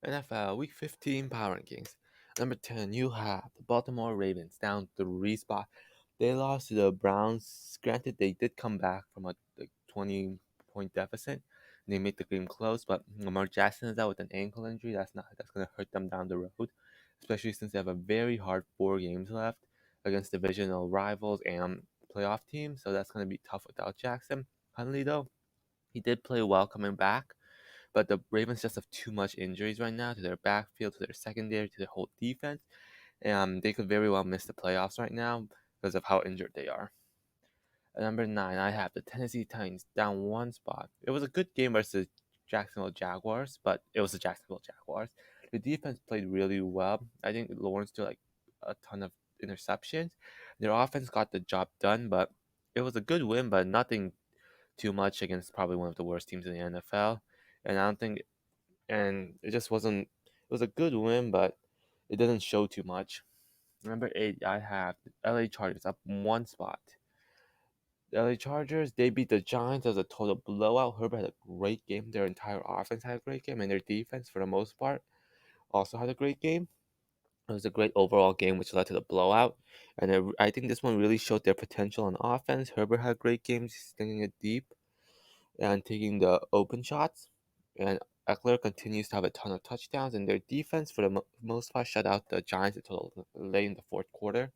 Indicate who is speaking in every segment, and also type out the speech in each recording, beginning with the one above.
Speaker 1: NFL Week 15 Power Rankings. Number 10, you have the Baltimore Ravens down 3 spots. They lost to the Browns. Granted, they did come back from a 20-point deficit. And they made the game close, but Lamar Jackson is out with an ankle injury. That's gonna hurt them down the road, especially since they have a very hard 4 games left against divisional rivals and playoff teams. So that's gonna be tough without Jackson. Huntley though, he did play well coming back. But the Ravens just have too much injuries right now to their backfield, to their secondary, to their whole defense. And they could very well miss the playoffs right now because of how injured they are. At number 9, I have the Tennessee Titans down 1 spot. It was a good game versus Jacksonville Jaguars, but it was the Jacksonville Jaguars. The defense played really well. I think Lawrence threw like a ton of interceptions. Their offense got the job done, but it was a good win, but nothing too much against probably one of the worst teams in the NFL. And I don't think and it just wasn't. It was a good win, but it didn't show too much. Number 8, I have the LA Chargers up 1 spot. The LA Chargers, they beat the Giants as a total blowout. Herbert had a great game. Their entire offense had a great game, and their defense, for the most part, also had a great game. It was a great overall game, which led to the blowout. And I think this one really showed their potential on offense. Herbert had a great game, stinging it deep and taking the open shots. And Eckler continues to have a ton of touchdowns, and their defense, for the most part, shut out the Giants until late in the fourth quarter.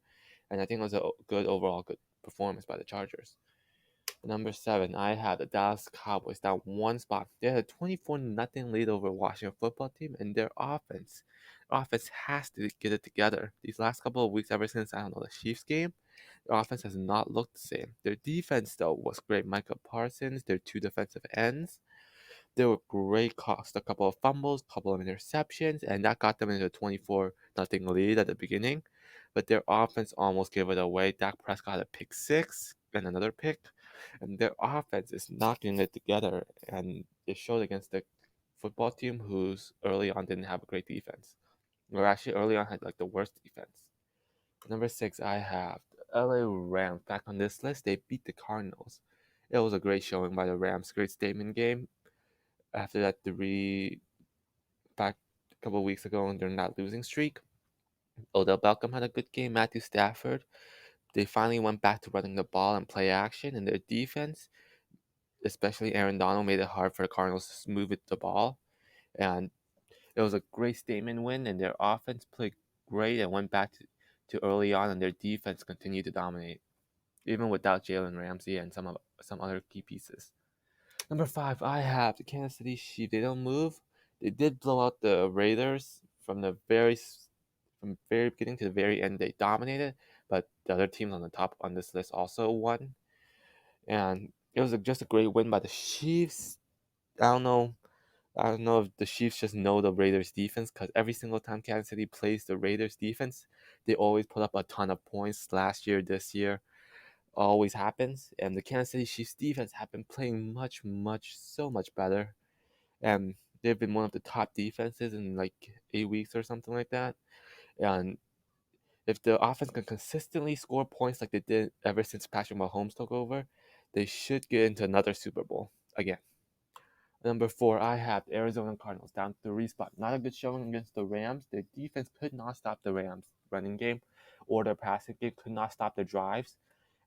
Speaker 1: And I think it was a good performance by the Chargers. Number 7, I have the Dallas Cowboys down 1 spot. They had a 24-0 lead over Washington football team, and their offense has to get it together. These last couple of weeks, ever since, I don't know, the Chiefs game, their offense has not looked the same. Their defense, though, was great. Micah Parsons, their 2 defensive ends, they were great, caused a couple of fumbles, couple of interceptions, and that got them into a 24-0 lead at the beginning. But their offense almost gave it away. Dak Prescott had a pick six and another pick, and their offense is not getting it together. And it showed against the football team who's early on didn't have a great defense. Or actually early on had like the worst defense. Number 6, I have the LA Rams back on this list. They beat the Cardinals. It was a great showing by the Rams. Great statement game after that back a couple of weeks ago during that losing streak. Odell Beckham had a good game. Matthew Stafford. They finally went back to running the ball and play action, and their defense, especially Aaron Donald, made it hard for the Cardinals to move it the ball. And it was a great statement win, and their offense played great and went back to early on, and their defense continued to dominate, even without Jalen Ramsey and some other key pieces. Number 5, I have the Kansas City Chiefs. They don't move. They did blow out the Raiders from very beginning to the very end. They dominated, but the other teams on the top on this list also won, and it was just a great win by the Chiefs. I don't know. I don't know if the Chiefs just know the Raiders defense because every single time Kansas City plays the Raiders defense, they always put up a ton of points. Last year, this year, always happens. And the Kansas City Chiefs defense have been playing so much better. And they've been one of the top defenses in like 8 weeks or something like that. And if the offense can consistently score points like they did ever since Patrick Mahomes took over, they should get into another Super Bowl again. Number 4, I have the Arizona Cardinals down 3 spots. Not a good showing against the Rams. Their defense could not stop the Rams' running game or their passing game, could not stop their drives.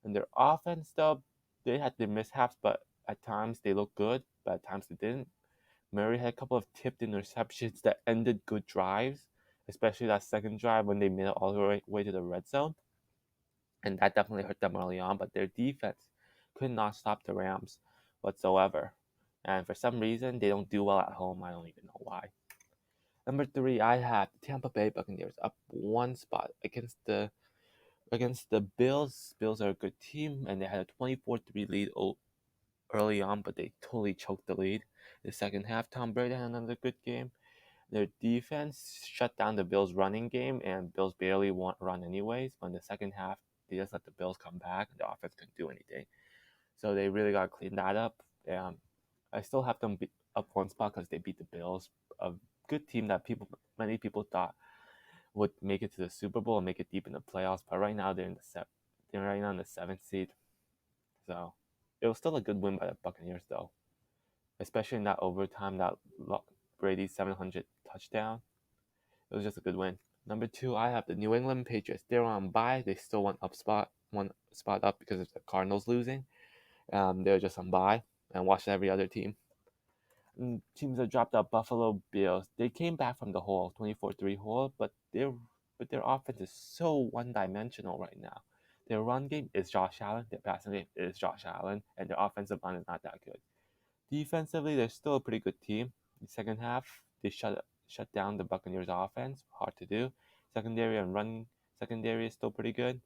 Speaker 1: And their offense, though, they had their mishaps, but at times they looked good, but at times they didn't. Murray had a couple of tipped interceptions that ended good drives, especially that second drive when they made it all the way to the red zone. And that definitely hurt them early on, but their defense could not stop the Rams whatsoever. And for some reason, they don't do well at home. I don't even know why. Number 3, I have the Tampa Bay Buccaneers up 1 spot against the Bills. Bills are a good team, and they had a 24-3 lead early on, but they totally choked the lead. The second half, Tom Brady had another good game. Their defense shut down the Bills' running game, and Bills barely run anyways. But in the second half, they just let the Bills come back, and the offense couldn't do anything. So they really got to clean that up. I still have them up 1 spot because they beat the Bills, a good team that many people thought would make it to the Super Bowl and make it deep in the playoffs. But right now they're right now in the 7th seed. So it was still a good win by the Buccaneers, though, especially in that overtime, Brady's 700 touchdown. It was just a good win. Number 2, I have the New England Patriots. They're on bye. They still one spot up because of the Cardinals losing. They're just on bye and watched every other team. And teams that dropped out, Buffalo Bills. They came back from the hole, 24-3 hole, but their offense is so one-dimensional right now. Their run game is Josh Allen. Their passing game is Josh Allen, and their offensive line is not that good. Defensively, they're still a pretty good team. In the second half, they shut down the Buccaneers offense. Hard to do. Secondary is still pretty good,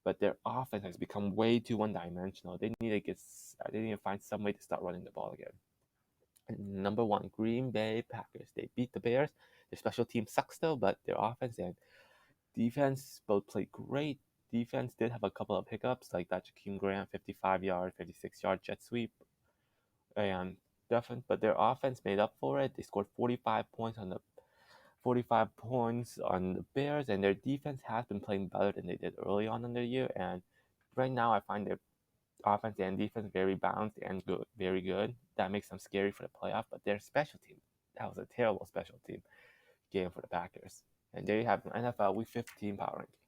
Speaker 1: but their offense has become way too one-dimensional. They need to find some way to start running the ball again. And number 1, Green Bay Packers. They beat the Bears. Their special team sucks still, but their offense and defense both played great. Defense did have a couple of hiccups, like that Jakeem Grant 55-yard, 56-yard jet sweep, and definitely, but their offense made up for it. They scored 45 points on the Bears, and their defense has been playing better than they did early on in the year. And right now, I find their offense and defense very balanced and good, very good. That makes them scary for the playoff. But their special team, that was a terrible special team game for the Packers. And there you have an NFL Week 15 power ranking.